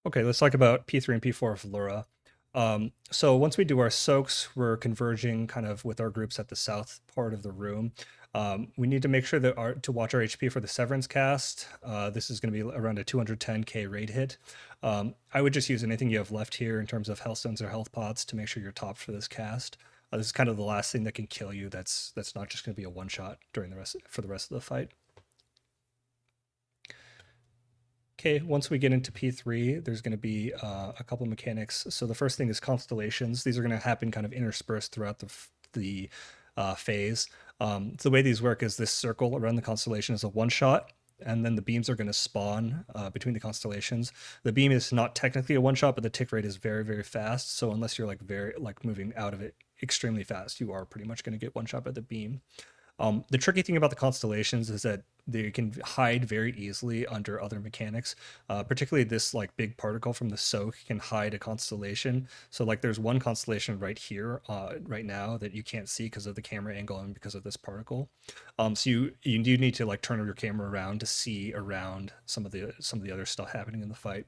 Okay, let's talk about P3 and P4 of Lura. So once we do our soaks, we're converging kind of with our groups at the south part of the room. We need to make sure that to watch our HP for the Severance cast. This is going to be around a 210k raid hit. I would just use anything you have left here in terms of health stones or health pots to make sure you're topped for this cast. This is kind of the last thing that can kill you. That's not just going to be a one shot during the rest of the fight. Okay, once we get into P3, there's going to be a couple mechanics. So the first thing is constellations. These are going to happen kind of interspersed throughout the phase. So the way these work is this circle around the constellation is a one shot, and then the beams are going to spawn between the constellations. The beam is not technically a one shot, but the tick rate is very, very fast. So unless you're like moving out of it extremely fast, you are pretty much going to get one shot by the beam. The tricky thing about the constellations is that they can hide very easily under other mechanics. Particularly this like big particle from the soak can hide a constellation. So like there's one constellation right here, right now that you can't see because of the camera angle and because of this particle. So you do need to like turn your camera around to see around some of the other stuff happening in the fight.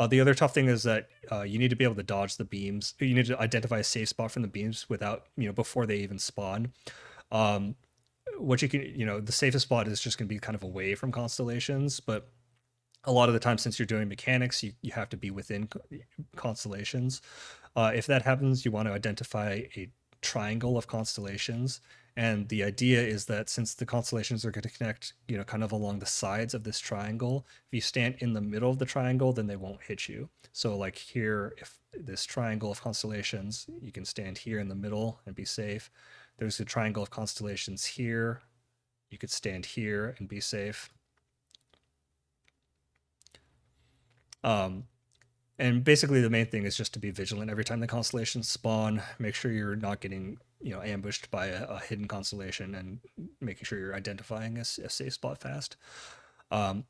The other tough thing is that you need to be able to dodge the beams. You need to identify a safe spot from the beams without, before they even spawn. Um, what you can, the safest spot is just going to be kind of away from constellations, but a lot of the time, since you're doing mechanics, you have to be within constellations. If that happens, you want to identify a triangle of constellations. And the idea is that since the constellations are going to connect, kind of along the sides of this triangle, if you stand in the middle of the triangle, then they won't hit you. So like here, if this triangle of constellations, you can stand here in the middle and be safe. There's a triangle of constellations here. You could stand here and be safe. Um, and basically the main thing is just to be vigilant every time the constellations spawn. Make sure you're not getting ambushed by a hidden constellation, and making sure you're identifying a safe spot fast. Um,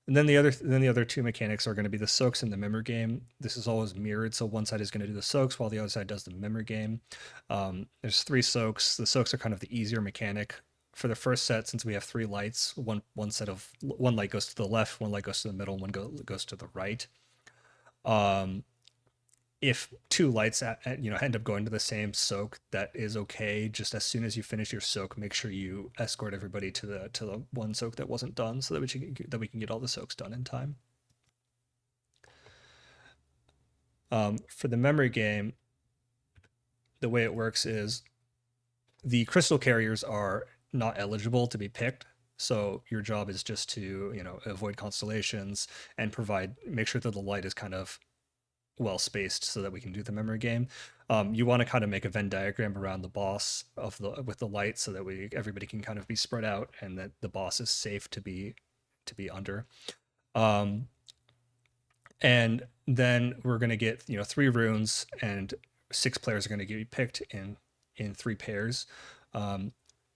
and then the other two mechanics are going to be the soaks and the memory game. This is always mirrored, so one side is going to do the soaks while the other side does the memory game. There's three soaks. The soaks are kind of the easier mechanic. For the first set, since we have three lights, one light goes to the left, one light goes to the middle, goes to the right. If two lights end up going to the same soak, that is okay. Just as soon as you finish your soak, make sure you escort everybody to the one soak that wasn't done, so that we can get all the soaks done in time. For the memory game, the way it works is the crystal carriers are not eligible to be picked. So your job is just to avoid constellations and make sure that the light is kind of well spaced so that we can do the memory game. You want to kind of make a Venn diagram around the boss with the light so that everybody can kind of be spread out and that the boss is safe to be under. And then we're going to get 3 runes, and 6 players are going to get picked in 3 pairs.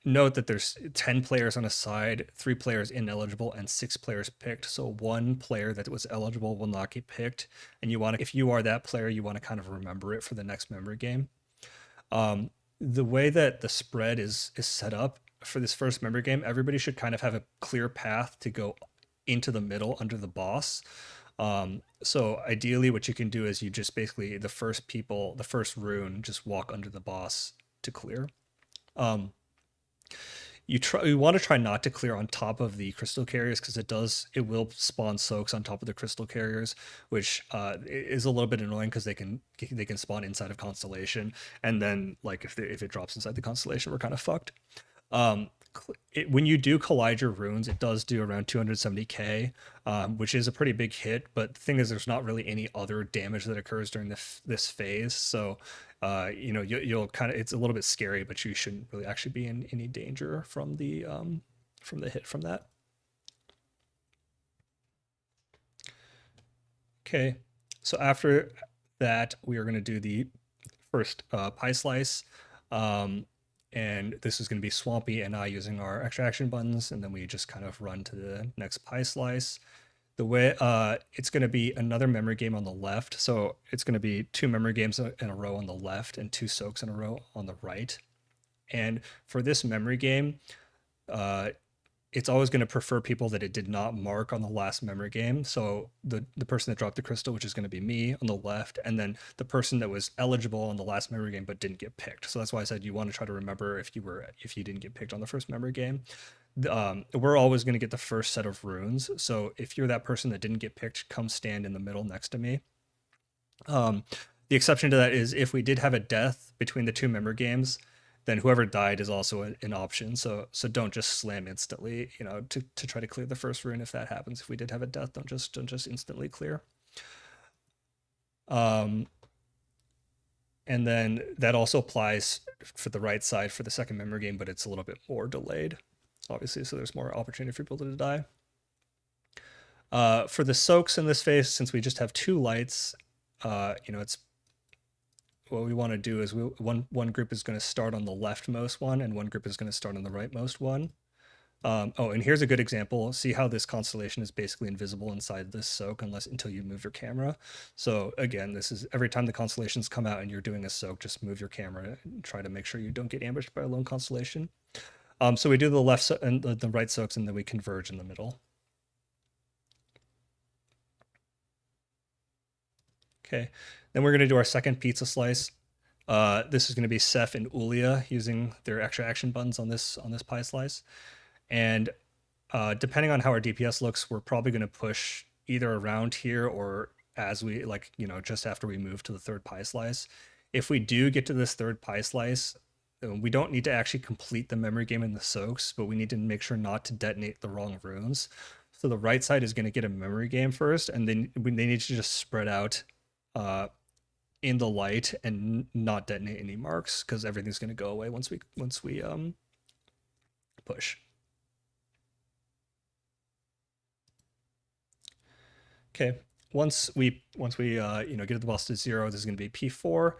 Note that there's 10 players on a side, 3 players ineligible, and 6 players picked. So 1 player that was eligible will not get picked. And if you are that player, you want to kind of remember it for the next memory game. The way that the spread is set up for this first memory game, everybody should kind of have a clear path to go into the middle under the boss. So ideally what you can do is you just basically, the first rune, just walk under the boss to clear. You want to try not to clear on top of the crystal carriers, because it will spawn soaks on top of the crystal carriers, which is a little bit annoying because they can spawn inside of constellation, and then like if it drops inside the constellation, we're kind of fucked. When you do collide your runes, it does do around 270k, which is a pretty big hit. But the thing is, there's not really any other damage that occurs during this phase, so you'll kind of, it's a little bit scary, but you shouldn't really actually be in any danger from the hit from that. Okay, so after that, we are going to do the first pie slice. And this is going to be Swampy and I using our extra action buttons, and then we just kind of run to the next pie slice. The way it's going to be another memory game on the left, so it's going to be 2 memory games in a row on the left and 2 soaks in a row on the right. And for this memory game, it's always going to prefer people that it did not mark on the last memory game. So the person that dropped the crystal, which is going to be me on the left, and then the person that was eligible on the last memory game but didn't get picked. So that's why I said you want to try to remember if you didn't get picked on the first memory game. We're always going to get the first set of runes. So if you're that person that didn't get picked, come stand in the middle next to me. The exception to that is if we did have a death between the two memory games, then whoever died is also an option. So don't just slam instantly, to try to clear the first rune if that happens. If we did have a death, don't just instantly clear. And then that also applies for the right side for the second memory game, but it's a little bit more delayed, obviously, so there's more opportunity for people to die. For the soaks in this phase, since we just have 2 lights, it's what we want to do is one group is going to start on the leftmost one, and one group is going to start on the rightmost one. And here's a good example. See how this constellation is basically invisible inside this soak until you move your camera. So again, this is every time the constellations come out and you're doing a soak, just move your camera and try to make sure you don't get ambushed by a lone constellation. So we do the left and the right soaks, and then we converge in the middle. Okay, then we're going to do our second pizza slice. This is going to be Seth and Ulia using their extra action buttons on this pie slice. And depending on how our DPS looks, we're probably going to push either around here or as we just after we move to the third pie slice. If we do get to this third pie slice, we don't need to actually complete the memory game in the soaks, but we need to make sure not to detonate the wrong runes. So the right side is going to get a memory game first, and then they need to just spread out in the light and not detonate any marks, because everything's going to go away once we push. Okay, once we get the boss to 0, this is going to be P4.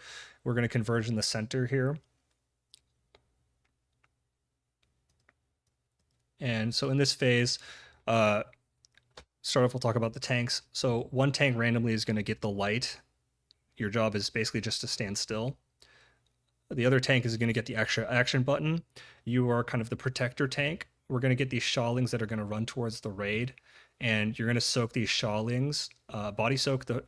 We're going to converge in the center here. And so in this phase, start off, we'll talk about the tanks. So one tank randomly is going to get the light. Your job is basically just to stand still. The other tank is going to get the extra action button. You are kind of the protector tank. We're going to get these Shawlings that are going to run towards the raid, and you're going to soak these Shawlings, body soak the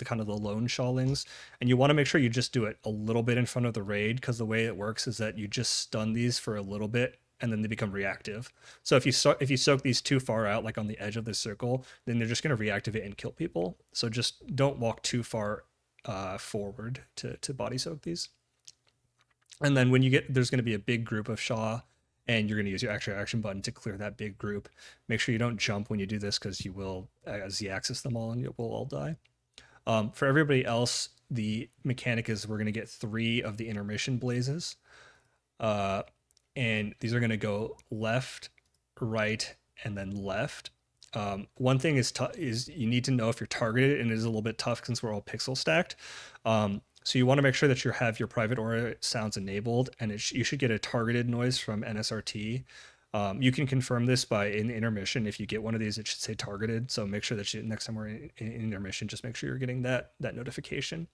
kind of the lone Shawlings, and you want to make sure you just do it a little bit in front of the raid, because the way it works is that you just stun these for a little bit and then they become reactive. So if you soak these too far out, like on the edge of the circle, then they're just going to reactivate and kill people. So just don't walk too far forward to body soak these. And then when there's going to be a big group of Shaw, and you're going to use your extra action button to clear that big group. Make sure you don't jump when you do this, because you will Z-axis them all and you will all die. For everybody else, the mechanic is we're going to get 3 of the intermission blazes. And these are going to go left, right, and then left. One thing is you need to know if you're targeted, and it is a little bit tough since we're all pixel stacked. So you want to make sure that you have your private aura sounds enabled, and you should get a targeted noise from NSRT. You can confirm this by in intermission. If you get one of these, it should say targeted. So make sure that next time we're in intermission, just make sure you're getting that notification.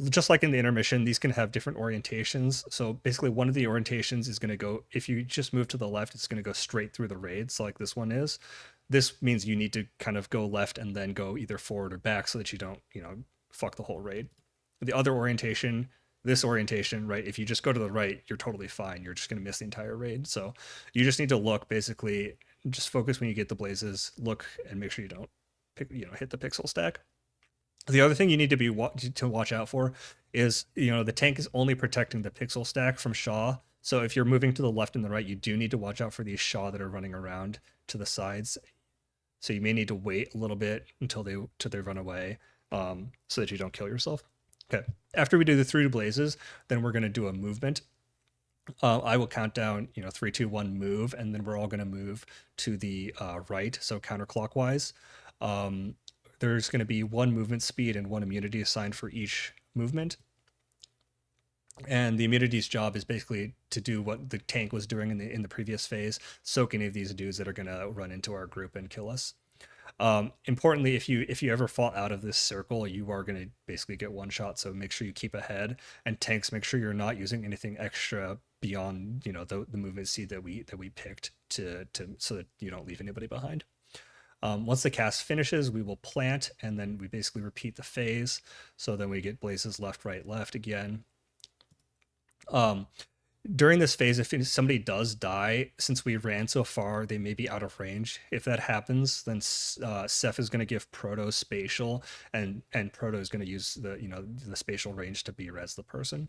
Just like in the intermission, these can have different orientations. So basically one of the orientations is going to go, if you just move to the left, it's going to go straight through the raid. So like this one is. This means you need to kind of go left and then go either forward or back so that you don't, fuck the whole raid. The other orientation, this orientation, right, if you just go to the right, you're totally fine. You're just going to miss the entire raid. So you just need to look, basically, just focus when you get the blazes, look and make sure you don't hit the pixel stack. The other thing you need to watch out for is, the tank is only protecting the pixel stack from Shaw. So if you're moving to the left and the right, you do need to watch out for these Shaw that are running around to the sides. So you may need to wait a little bit until they run away, so that you don't kill yourself. Okay. After we do the 3 blazes, then we're going to do a movement. I will count down, 3, 2, 1, move, and then we're all going to move to the right, so counterclockwise. There's going to be 1 movement speed and 1 immunity assigned for each movement. And the immunity's job is basically to do what the tank was doing in the previous phase, soak any of these dudes that are going to run into our group and kill us. Importantly, if you ever fall out of this circle, you are going to basically get one shot. So make sure you keep ahead, and tanks, make sure you're not using anything extra beyond, you know, the movement speed that we picked to so that you don't leave anybody behind. Once the cast finishes, we will plant, and then we basically repeat the phase. So then we get blazes left, right, left again. During this phase, if somebody does die, since we ran so far, they may be out of range. If that happens, then Seth is going to give Proto spatial, and Proto is going to use the spatial range to be-res the person.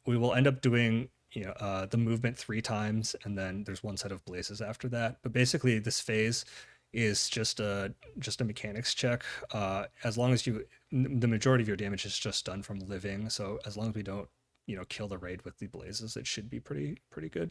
We will end up doing the movement 3 times, and then there's one set of blazes after that. But basically, this phase is just a mechanics check. As long as the majority of your damage is just done from living, so as long as we don't kill the raid with the blazes, it should be pretty good.